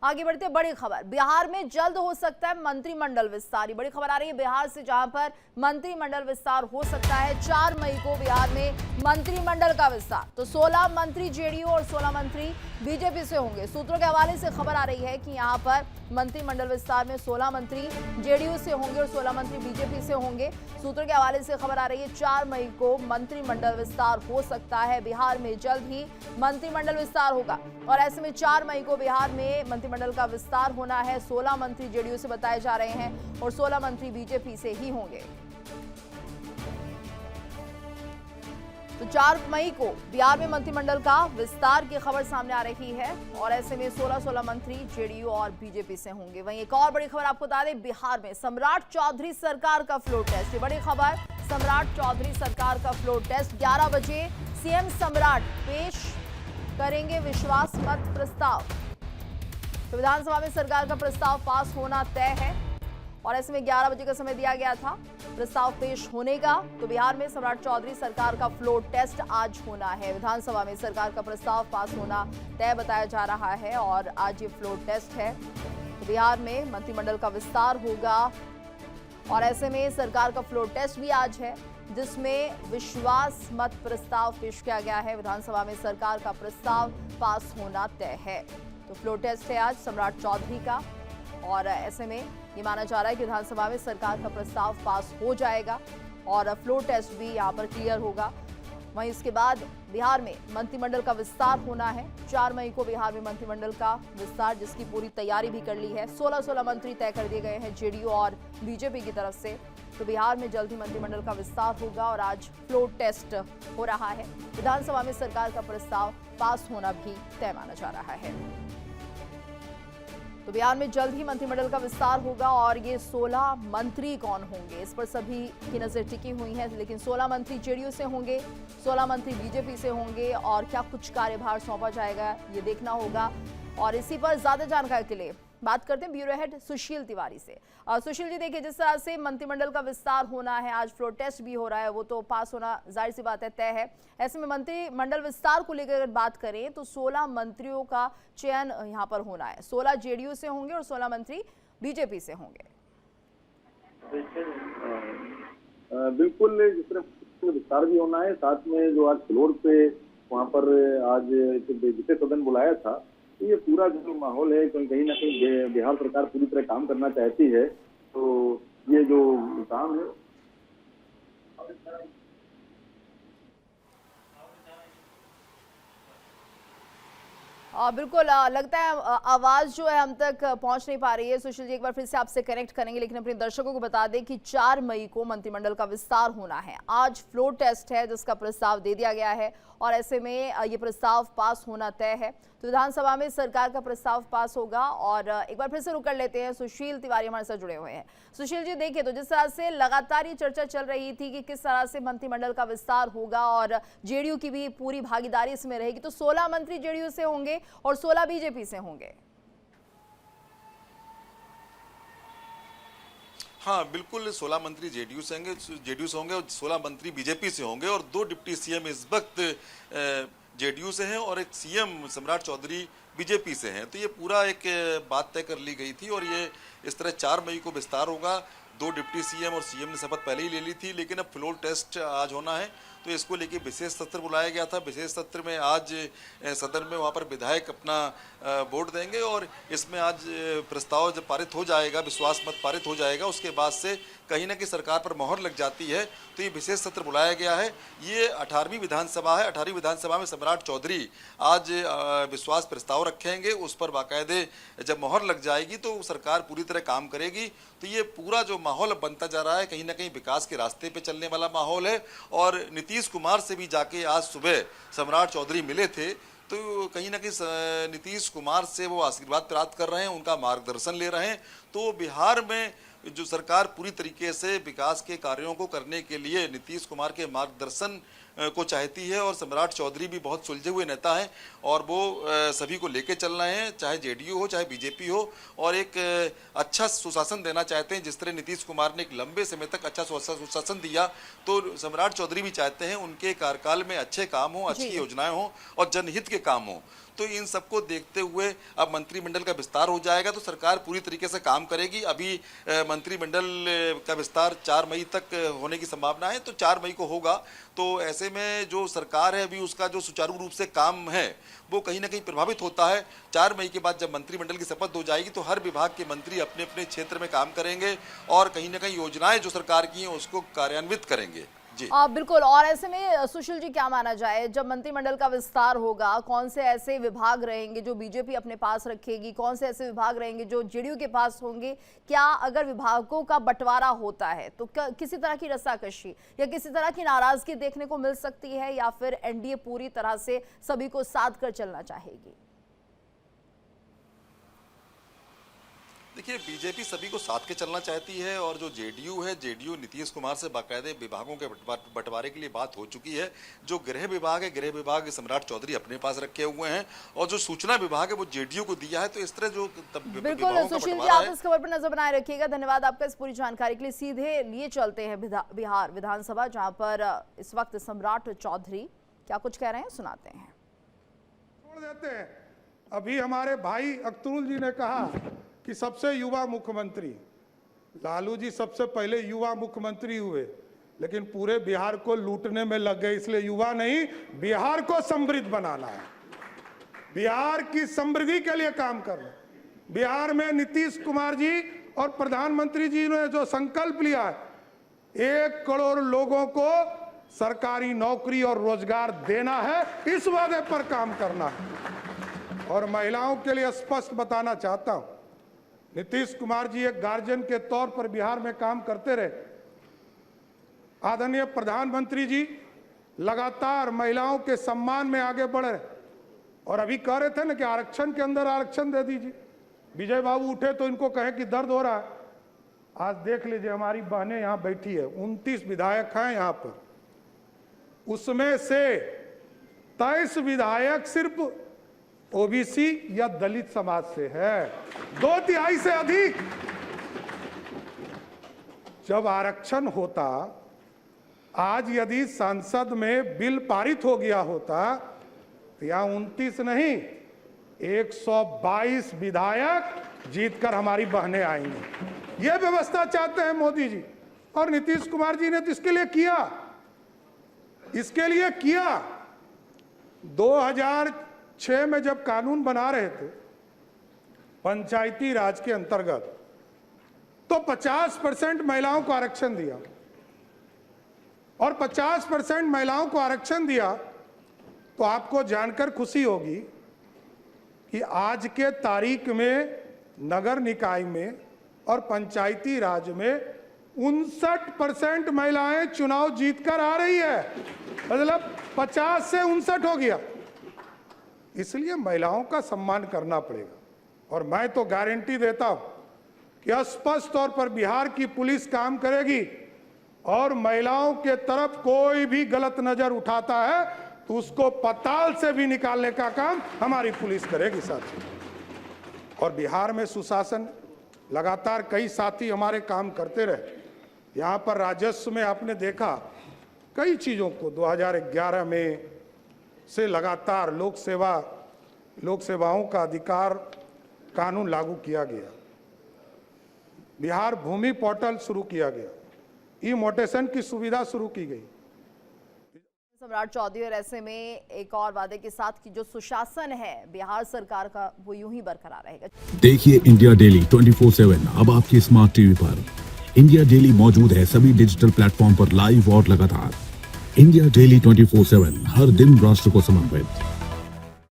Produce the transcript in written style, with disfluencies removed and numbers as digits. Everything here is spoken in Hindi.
आगे बढ़ते बड़ी खबर, बिहार में जल्द हो सकता है मंत्रिमंडल विस्तार। बड़ी खबर आ रही है बिहार से, जहां पर मंत्रिमंडल विस्तार हो सकता है। 4 मई को बिहार में मंत्रिमंडल का विस्तार। तो 16 मंत्री जेडीयू और 16 मंत्री बीजेपी से होंगे। सूत्रों के हवाले से खबर आ रही है कि यहां पर मंत्रिमंडल विस्तार में 16 मंत्री जेडीयू से होंगे और 16 मंत्री बीजेपी से होंगे। सूत्रों के हवाले से खबर आ रही है 4 मई को मंत्रिमंडल विस्तार हो सकता है। बिहार में जल्द ही मंत्रिमंडल विस्तार होगा और ऐसे में 4 मई को बिहार में मंत्रिमंडल का विस्तार होना है। 16 मंत्री जेडीयू से बताए जा रहे हैं और 16 मंत्री बीजेपी से ही होंगे। तो 4 मई को बिहार में मंत्रिमंडल का विस्तार की खबर सामने आ रही है और ऐसे में 16 मंत्री जेडीयू और बीजेपी से होंगे। वहीं एक और बड़ी खबर आपको बता दें, बिहार में सम्राट चौधरी सरकार का फ्लोर टेस्ट। ये बड़ी खबर, सम्राट चौधरी सरकार का फ्लोर टेस्ट 11 बजे सीएम सम्राट पेश करेंगे विश्वास मत प्रस्ताव। तो विधानसभा में सरकार का प्रस्ताव पास होना तय है और ऐसे में 11 बजे का समय दिया गया था प्रस्ताव पेश होने का। तो बिहार में सम्राट चौधरी सरकार का फ्लोर टेस्ट आज होना है। विधानसभा में सरकार का प्रस्ताव पास होना तय बताया जा रहा है और आज ये फ्लोर टेस्ट है। तो बिहार में मंत्रिमंडल का विस्तार होगा और ऐसे में सरकार का फ्लोर टेस्ट भी आज है, जिसमें विश्वास मत प्रस्ताव पेश किया गया है। विधानसभा में सरकार का प्रस्ताव पास होना तय है। तो फ्लोर टेस्ट है आज सम्राट चौधरी का और ऐसे में ये माना जा रहा है कि विधानसभा में सरकार का प्रस्ताव पास हो जाएगा और फ्लोर टेस्ट भी यहाँ पर क्लियर होगा। वहीं इसके बाद बिहार में मंत्रिमंडल का विस्तार होना है। 4 मई को बिहार में मंत्रिमंडल का विस्तार, जिसकी पूरी तैयारी भी कर ली है। 16 मंत्री तय कर दिए गए हैं जेडीयू और बीजेपी की तरफ से। तो बिहार में जल्द ही मंत्रिमंडल का विस्तार होगा और आज फ्लोर टेस्ट हो रहा है। विधानसभा में सरकार का प्रस्ताव पास होना भी तय माना जा रहा है। तो बिहार में जल्द ही मंत्रिमंडल का विस्तार होगा और ये 16 मंत्री कौन होंगे, इस पर सभी की नजर टिकी हुई है। लेकिन 16 मंत्री जेडीयू से होंगे, 16 मंत्री बीजेपी से होंगे और क्या कुछ कार्यभार सौंपा जाएगा ये देखना होगा। और इसी पर ज्यादा जानकारी के लिए बात करते हैं ब्यूरो हेड सुशील तिवारी से। सुशील जी, देखिए जिस तरह से मंत्रिमंडल का विस्तार होना है, आज फ्लोर टेस्ट भी हो रहा है, वो तो पास होना जाहिर सी बात है तय है। ऐसे में मंत्रिमंडल विस्तार को लेकर अगर बात करें तो 16 मंत्रियों का चयन यहाँ पर होना है। 16 जेडीयू से होंगे और 16 मंत्री बीजेपी से होंगे। बिल्कुल, जिस तरह विस्तार भी होना है, साथ में जो आज फ्लोर पे वहाँ पर आज विशेष सदन बुलाया था, तो ये पूरा जो माहौल है कहीं ना कहीं बिहार सरकार पूरी तरह काम करना चाहती है। तो ये जो काम है बिल्कुल, लगता है आवाज जो है हम तक पहुंच नहीं पा रही है। सुशील जी, एक बार फिर से आपसे कनेक्ट करेंगे, लेकिन अपने दर्शकों को बता दें कि 4 मई को मंत्रिमंडल का विस्तार होना है। आज फ्लोर टेस्ट है जिसका प्रस्ताव दे दिया गया है और ऐसे में ये प्रस्ताव पास होना तय है। तो विधानसभा में सरकार का प्रस्ताव पास होगा। और एक बार फिर से रुक कर लेते हैं, सुशील तिवारी हमारे साथ जुड़े हुए हैं। सुशील जी, देखिए तो जिस तरह से लगातार ये चर्चा चल रही थी कि किस तरह से मंत्रिमंडल का विस्तार होगा और जेडीयू की भी पूरी भागीदारी इसमें रहेगी, तो 16 मंत्री जेडीयू से होंगे और 16 बीजेपी से होंगे। हाँ बिल्कुल, 16 मंत्री जेडीयू से होंगे और 16 मंत्री बीजेपी से होंगे और 2 डिप्टी सीएम इस वक्त जेडीयू से हैं और एक सीएम सम्राट चौधरी बीजेपी से हैं। तो ये पूरा एक बात तय कर ली गई थी और ये इस तरह 4 मई को विस्तार होगा। 2 डिप्टी सीएम और सीएम ने शपथ पहले ही ले ली थी, लेकिन अब फ्लोर टेस्ट आज होना है, तो इसको लेके विशेष सत्र बुलाया गया था। विशेष सत्र में आज सदन में वहाँ पर विधायक अपना वोट देंगे और इसमें आज प्रस्ताव जब पारित हो जाएगा, विश्वास मत पारित हो जाएगा, उसके बाद से कहीं ना कहीं सरकार पर मोहर लग जाती है। तो ये विशेष सत्र बुलाया गया है। ये 18वीं विधानसभा है। 18वीं विधानसभा में सम्राट चौधरी आज विश्वास प्रस्ताव रखेंगे। उस पर बाकायदे जब मोहर लग जाएगी तो सरकार पूरी तरह काम करेगी। तो ये पूरा जो माहौल बनता जा रहा है, कहीं ना कहीं विकास के रास्ते पे चलने वाला माहौल है। और नीतीश कुमार से भी जाके आज सुबह सम्राट चौधरी मिले थे, तो कहीं ना कहीं नीतीश कुमार से वो आशीर्वाद प्राप्त कर रहे हैं, उनका मार्गदर्शन ले रहे हैं। तो बिहार में जो सरकार पूरी तरीके से विकास के कार्यों को करने के लिए नीतीश कुमार के मार्गदर्शन को चाहती है और सम्राट चौधरी भी बहुत सुलझे हुए नेता हैं और वो सभी को लेके चल रहे हैं, चाहे जेडीयू हो चाहे बीजेपी हो, और एक अच्छा सुशासन देना चाहते हैं। जिस तरह नीतीश कुमार ने एक लंबे समय तक अच्छा सुशासन दिया, तो सम्राट चौधरी भी चाहते हैं उनके कार्यकाल में अच्छे काम हो, अच्छी योजनाएं हो और जनहित के काम हो। तो इन सबको देखते हुए अब मंत्रिमंडल का विस्तार हो जाएगा तो सरकार पूरी तरीके से काम करेगी। अभी मंत्रिमंडल का विस्तार 4 मई तक होने की संभावना है, तो 4 मई को होगा। तो ऐसे में जो सरकार है अभी उसका जो सुचारू रूप से काम है वो कहीं ना कहीं प्रभावित होता है। 4 मई के बाद जब मंत्रिमंडल की शपथ हो जाएगी तो हर विभाग के मंत्री अपने अपने क्षेत्र में काम करेंगे और कहीं ना कहीं योजनाएं जो सरकार की हैं उसको कार्यान्वित करेंगे। जी बिल्कुल। और ऐसे में सुशील जी, क्या माना जाए, जब मंत्रिमंडल का विस्तार होगा, कौन से ऐसे विभाग रहेंगे जो बीजेपी अपने पास रखेगी, कौन से ऐसे विभाग रहेंगे जो जेडीयू के पास होंगे? क्या अगर विभागों का बंटवारा होता है तो किसी तरह की रस्साकशी या किसी तरह की नाराजगी देखने को मिल सकती है, या फिर एनडीए पूरी तरह से सभी को साथ कर चलना चाहेगी? देखिए, बीजेपी सभी को साथ के चलना चाहती है और जो जेडीयू है, जेडीयू नीतीश कुमार से बाकायदे विभागों के बंटवारे के लिए बात हो चुकी है। जो गृह विभाग है, गृह विभाग सम्राट चौधरी अपने पास रखे हुए हैं और जो सूचना विभाग है वो जेडीयू को दिया है। तो इस तरह जो बिल्कुल सुशील जी, आप इस खबर पर नजर बनाए रखिएगा। धन्यवाद आपका इस पूरी जानकारी के लिए। सीधे लिए चलते हैं बिहार विधानसभा, जहां पर इस वक्त सम्राट चौधरी क्या कुछ कह रहे हैं, सुनाते हैं। छोड़ देते हैं। अभी हमारे भाई अख्तरुल जी ने कहा कि सबसे युवा मुख्यमंत्री, लालू जी सबसे पहले युवा मुख्यमंत्री हुए, लेकिन पूरे बिहार को लूटने में लग गए। इसलिए युवा नहीं, बिहार को समृद्ध बनाना है, बिहार की समृद्धि के लिए काम करना। बिहार में नीतीश कुमार जी और प्रधानमंत्री जी ने जो संकल्प लिया है, 1 करोड़ लोगों को सरकारी नौकरी और रोजगार देना है, इस वादे पर काम करना है। और महिलाओं के लिए स्पष्ट बताना चाहता हूं, नीतीश कुमार जी एक गार्जियन के तौर पर बिहार में काम करते रहे। आदरणीय प्रधानमंत्री जी लगातार महिलाओं के सम्मान में आगे बढ़ रहे और अभी कह रहे थे ना कि आरक्षण के अंदर आरक्षण दे दीजिए। विजय बाबू उठे तो इनको कहे कि दर्द हो रहा है। आज देख लीजिए, हमारी बहनें यहाँ बैठी है, 29 विधायक हैं यहाँ पर, उसमें से 23 विधायक सिर्फ ओबीसी या दलित समाज से है, 2/3 से अधिक। जब आरक्षण होता, आज यदि संसद में बिल पारित हो गया होता तो यहां 29 नहीं 122 विधायक जीतकर हमारी बहनें आएंगी। यह व्यवस्था चाहते हैं मोदी जी और नीतीश कुमार जी ने तो इसके लिए किया, 2006 में जब कानून बना रहे थे पंचायती राज के अंतर्गत, तो 50% महिलाओं को आरक्षण दिया और 50% महिलाओं को आरक्षण दिया तो आपको जानकर खुशी होगी कि आज के तारीख में नगर निकाय में और पंचायती राज में 59% महिलाएं चुनाव जीतकर आ रही है, मतलब 50 से 59 हो गया। इसलिए महिलाओं का सम्मान करना पड़ेगा और मैं तो गारंटी देता हूं कि स्पष्ट तौर पर बिहार की पुलिस काम करेगी और महिलाओं के तरफ कोई भी गलत नजर उठाता है तो उसको पताल से भी निकालने का काम हमारी पुलिस करेगी साथी। और बिहार में सुशासन लगातार कई साथी हमारे काम करते रहे। यहाँ पर राजस्व में आपने देखा कई चीज़ों को 2011 में से लगातार लोक सेवाओं का अधिकार कानून लागू किया गया, बिहार भूमि पोर्टल शुरू किया गया, ई मोटेशन की सुविधा शुरू की गई। सम्राट चौधरी, और ऐसे में एक और वादे के साथ कि जो सुशासन है बिहार सरकार का वो यूं ही बरकरार रहेगा। देखिए इंडिया डेली 24/7 अब आपकी स्मार्ट टीवी पर। इंडिया डेली मौजूद है सभी डिजिटल प्लेटफॉर्म पर लाइव और लगातार। इंडिया डेली 24/7 हर दिन राष्ट्र को समर्पित।